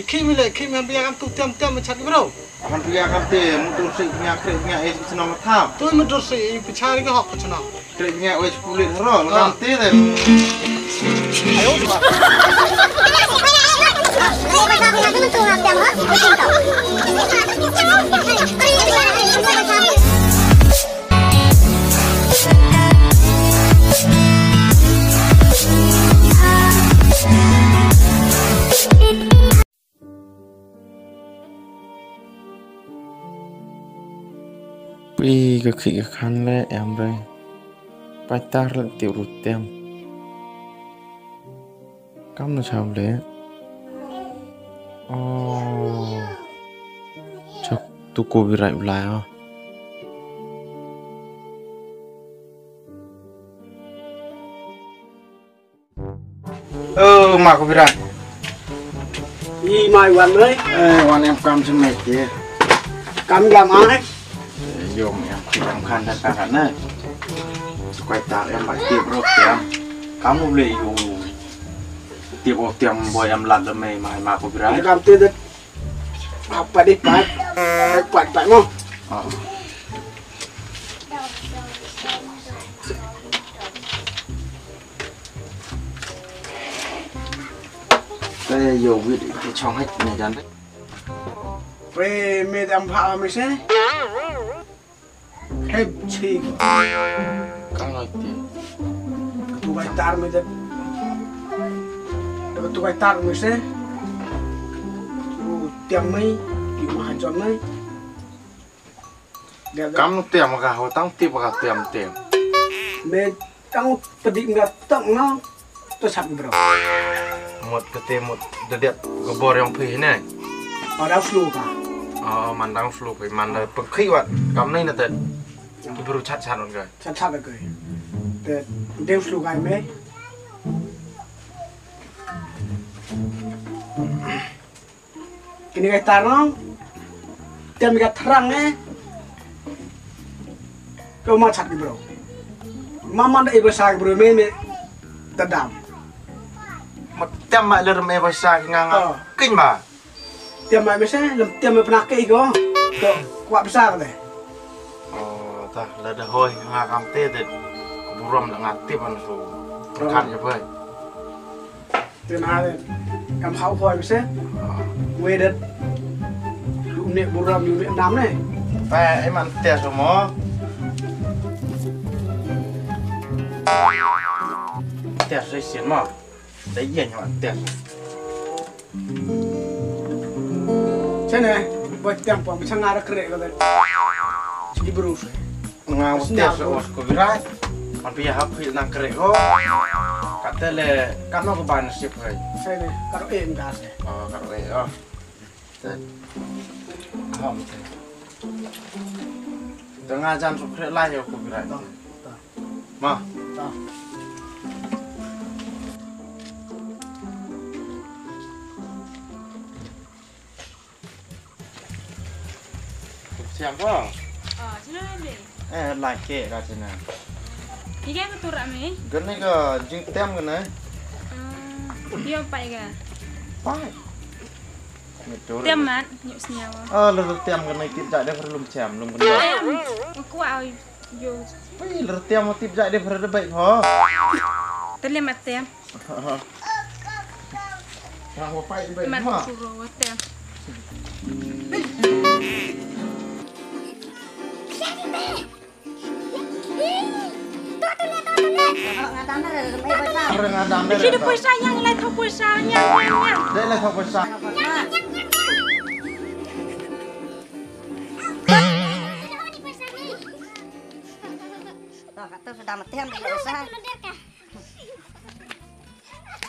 Kim biar kamu tiam macam bro. Akan biar kamu terus punya senang matam. Tuh terus bicara ke hak macam mana? Punya kulit roh, kamu deh. Ayo. Ui cái khỉ khăn lẽ em đây bài ta là tiểu rụt tem cắm nó sao đấy chắc tụi cô bị rạy lại à mà cô bị rạy Gì mày quần đấy? Quần em cắm cho mày kìa Cắm làm ai? Dùng em chỉ làm khăn đặt cả này quay ta em phải tiệp rốt em cắm một lệ dùng tiệp ô tiệm bồi em lặt làm mày mà có bị rái Cắm tiền đấy học phải đi phải không? Đây dùng vị cái trong hết này dán đấy Về mẹ làm phá mày sẽ Hep chi kalau itu tu vai tar mày đấy tu vai tar mày sẽ tiệm mày kiểu mà chọn mày kamu tiap maka kau tahu tiap maka tiap mẹ tao pedih nggak tao nó tôi sắp bro một ketemu dedet gebor yang pih này pada flu cả mandang flu cái mandang pekhiwat kamu này là tết cái baru chat rồi sắp được rồi để đeo flu cái mẹ cái này cái tar nó tiệm cái terang ấy kau mau chat bro mama dah ibu saya bro mẹ terdam một tem mại lơ mẹ vai sai ngang kinh mà tiệm mày sẽ làm tiệm mày pernah ke go tuh kuat besar deh ta là được thôi ngà cam tê thì cũng rầm là ngà tiếp ăn số khăn cho vậy terima kasih kamu kau kau sẽ quê đất lụm nè buram lụm nè đám này phải em ăn tè số mó tè số xiên mà đấy gì nhỉ bạn tè thế này buat tiệm pom bisa ngarek kerek kau jadi berus ngau tè số có bị rái còn bây giờ hấp hiện năng kerek ho kata le kan mau ke ban sip hai saya nih karo em gas deh karo hom tengah jam sok kerek lah ya ko bị rái mà siang po. Sino ini? Like ke ka sina. Ikan betul rame. Gani ka jing tem gana. Dia apa ya? Pai. Tem mat, nyuk senyawa. Lur tem gana tip jak de perlu jam lum gana. Aku au yo. Pai lur tem tip jak de perlu baik ho. Terle mat tem. Nah, pai baik Mat ho. suruh tem. Jadi puasa yang lain kau puasanya. Đây là thọc puasa. Kata sudah mati am puasa.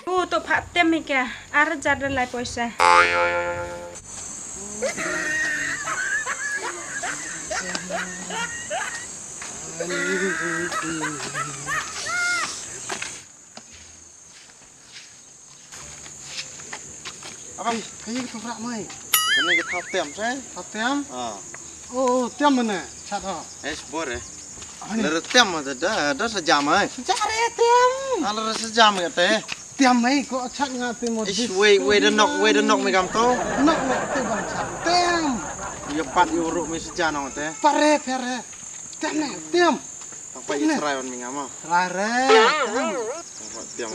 Tu pak tem ke? Ar jadi lain puasa. apa kayak gitu rak mai Cái này cái thọc tem thế. thọc tem tem mana chat Bor lur tem mà đó sejam ấy. cari tem Lur sejam gitu. tiêm mấy có chắc ngã tiêm một Is we the knock me gam to. nóc nóc tiêm bằng chắc tiêm Yo pat yo ru mi sejana te. pare tiêm này tiêm Apa Israel on mi ngama. rare Tiam.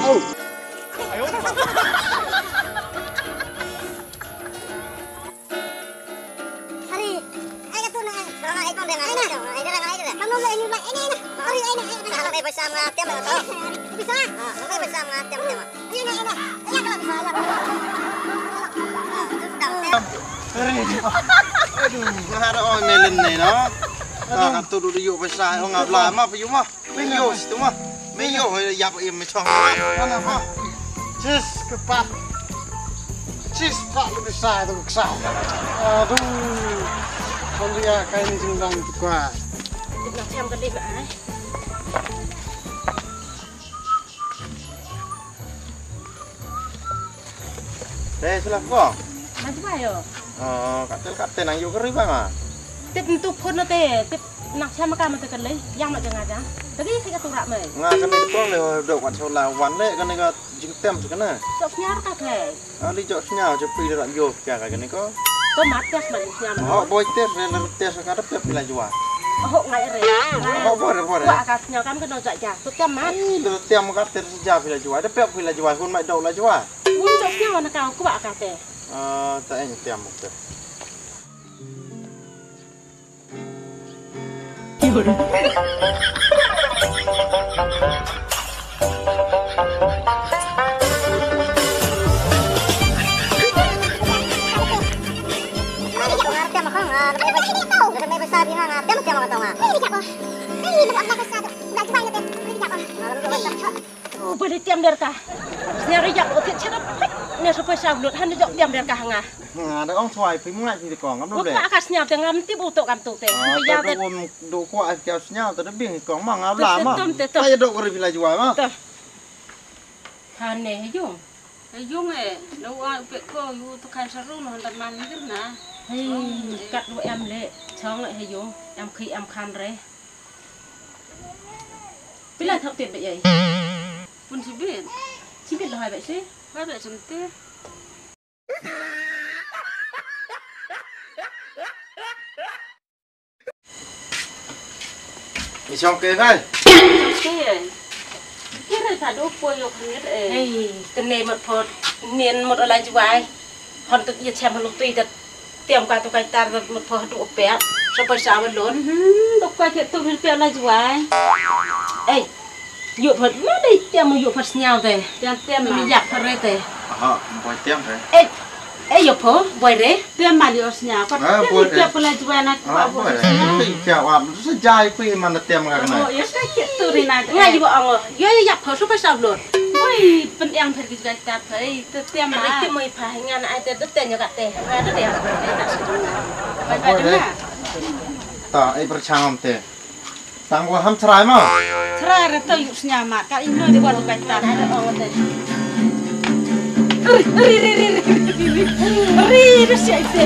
oh Ada orang melin ni no. Nak tu dulu yuk pasal orang abla mah pergi mah. Meyo situ mah. Meyo ya apa yang macam. mana pak cis kepat cis pak lebih besar tuh kesal aduh không dia kayak ini cendang juga Nak xem cái đi vậy. Eh, salah kau. Macam mana yo? Katel nang yuk keri bang ah. Tip tu pun nanti, tip nak xem makan mesti kan leh, yang macam aja. Tapi kita tu rak meh. Nga kan ni pun le dok kat sola wan le kan ni ka jing tem tu kan. Sok nyar ka ke. Ali jok snya je pi dak yo kya ka ni ko. Tu mat tes balik nyar. Oh boy tes le tes ka da pe pila jua. Oh ngai re. Oh boleh. Wah kat nyar kan kena jak jak. Tu tiap mat. Le tem ka tes seja pila jua. Da pe pila jua hun mai dok la jua. Mun sok nyar nak kau kuat kat te. Tak en tem mo te. Boleh tiam der ka. Nya rejak o tiap cerap. Nya supaya sablut han rejak tiam der ka hanga. Nga da ong thwai pi ngai pi kong ngam lo le. Buka akas nya te ngam ti bu tok kam tu te. Ya te do ko a kya snya ta da bing kong ma ngam la ma. Ta dok ko pila jua ma. Han ne hejung. Hejung no ai pe ko yu tu kan saru no han man ni na. Hei kat do em le. Chong lại hejung. Em khi em khan re. Pila thok tiệt vậy vậy? Pun si biết. Chỉ biết là hỏi vậy chứ. Phát lại chúng tiếp. Ni xong ke kai. Cái này thả đốt quay lục hết ấy. Hey, cái này một phật niên một ở lại chú ai. Hòn tự nhiên xem lục tùy thật tiệm qua tụi cái ta một phật đủ bé. Sao bây giờ mình lớn? Tụi quay thiệt tụi mình bé lại chú ai. Ê, dụ phật mất đi tiệm một dụ phật nhau thế. Tiệm mình giặc phật rồi thế. Boy tem re. Ê, dụ phật boy đấy. Tiêm mà điều nhà con. Boy Tiêm lại chú ai nè. Boy. Kya wa sejai pi man tem ka Oh, na. ya sakit tu Rina. Ngay dụ ông rồi. Yo giặc phật số bây giờ luôn. Oi, penting pergi juga kita pergi. Tiêm Mà mà. tiệm mới phải ngan ai tên đất tên cho gạt tên. Ra đất đẹp. Baik-baik dah. Ta ai perchangam te. Tang wa ham try ma. Terakhir tu yuk senyamat. Kali ini di bawah kita. Ada orang tên. Ri, siapa?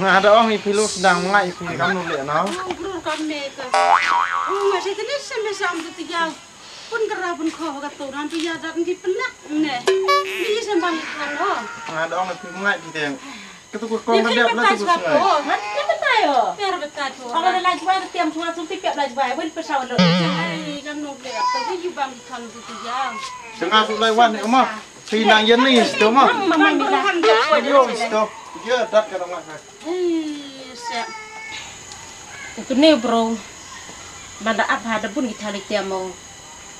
Ada orang ipilu sedang ngai pi kamu le no. Guru kami ke. Masih tenis sampai sampai tiga. Pun kerap pun kau kata orang tiga dan di penak ne. Ini sampai kan lo. Ada orang pi ngai pi teng. Ketu ko na dep na tu sungai. Nó bắt tay rồi. Biar betah tu. Ông ở đây là chú ai tiêm chú ai chúng tiếp lại chú ai bên phía sau rồi. Hai kan nuk le. Tapi jubang kan tu tiga. Tengah tu lai wan ni ma. Pi nang yen ni sto ma. Mà mình bị làm Yo sto. Dia dat ke orang nak. Siap. Itu nih bro. Banda apa ada pun kita lihat dia mau.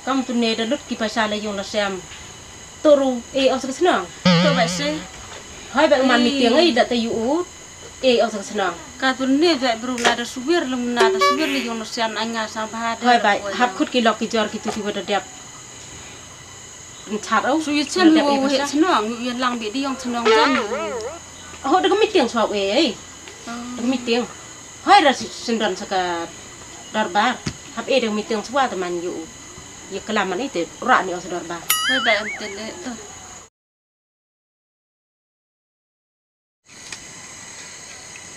Kamu tuh nih dah ki pasal yang la siam. Turu osok senang. Tuh biasa. Hai bang man meeting dah tayu osok senang. Katun nih baik berulah ada subir lemuna ada subir li yang nusian anga sampai ada. Hai baik hap kut ki lok ki jor gitu tiba dah diap. Chat au. Suy chân wo hệ senang yang lang bị đi yang senang chân. Oh dah meeting suap dah meeting. Hai dah sendan sekat darbar. Hap dah meeting suap teman you. Ya kelaman itu rak ni osok darbar. Hai baik anten itu.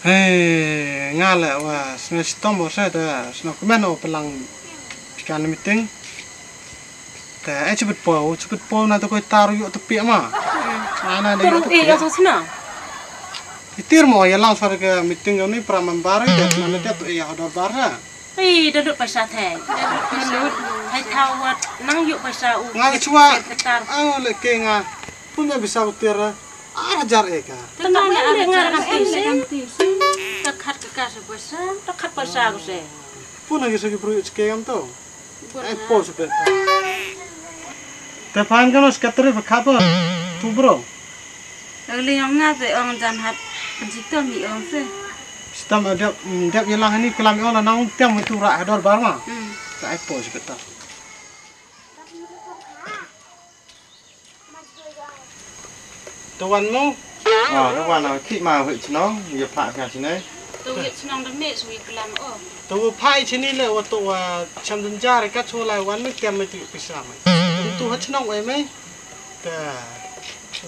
Hei, ngala wah, sebenarnya tombo saya dah, sebenarnya kemana pelang ikan meeting. Dah, cepet pau nanti kau taruh yuk tepi mah. Mana ada Turu osok senang. Itir mau ya langsung ke meeting kau ni peraman baru ya, mana dia tu ya ada baru. Dah duduk pasal teh. Hai tawat nang yuk pasal u. Nggak cuma, leke ngah punya bisa utir ajar eka. Tengah ni ada ngarang Ganti. Dekat ke kasih besar. dekat pasal aku sih. Pun lagi segi perut sekejam tu. Pos seperti. Tepan kan os kateri berkabar, tu bro. Lalu yang ngate orang jangan hat pencipta mi orang sih. Sistem dia hilang ini kelam orang nang tiam itu rak hador barma. Tak pos seperti. Tuanmu? Các bạn nào khi mà vậy nó nhập lại cả chị đấy. Tuh ya senang demi suwi kelam oh. Tu pai sini le waktu camden jari kat sulai wan ni tiam itu pisam. Tu hat senang mai. Dah.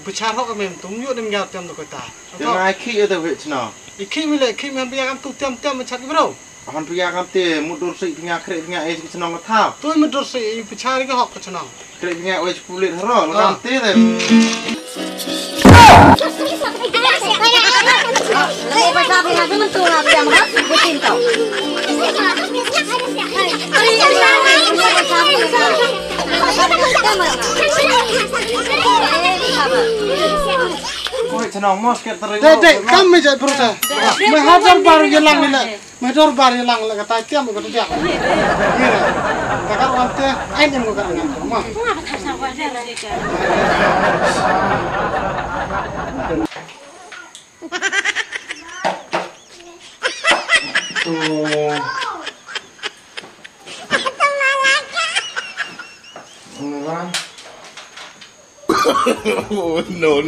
Bicara kau mem tu myu dem jauh tiam tu kata. Nhưng ai khi ở vậy nó. Iki mem biar tu tiam macam bro. Hắn bây giờ thì một đôi sĩ nhà khệ nhà ấy cái nó thao. Tu mendur si bicara ke hok senang. Khệ nhà ấy chụp lên hở nó làm thế này. Lấy bài tập thì là cái mình tu là làm hết cái tin tàu. Ôi chân ông mos cái tơi. Dek, kami je bro dah. Mahador baru hilang ni le. Mahador baru hilang le kata tiam ko tu jak. Ni le. Takkan orang tu ain ko kan ngam. Mah. Ngapa tak sampai dia sih kan. Oh, no.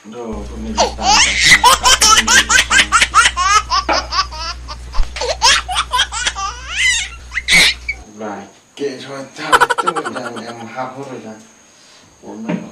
Đồ của mình Rồi, kệ cho anh ta, chứ mình em hạp hết rồi ra. Ủa mình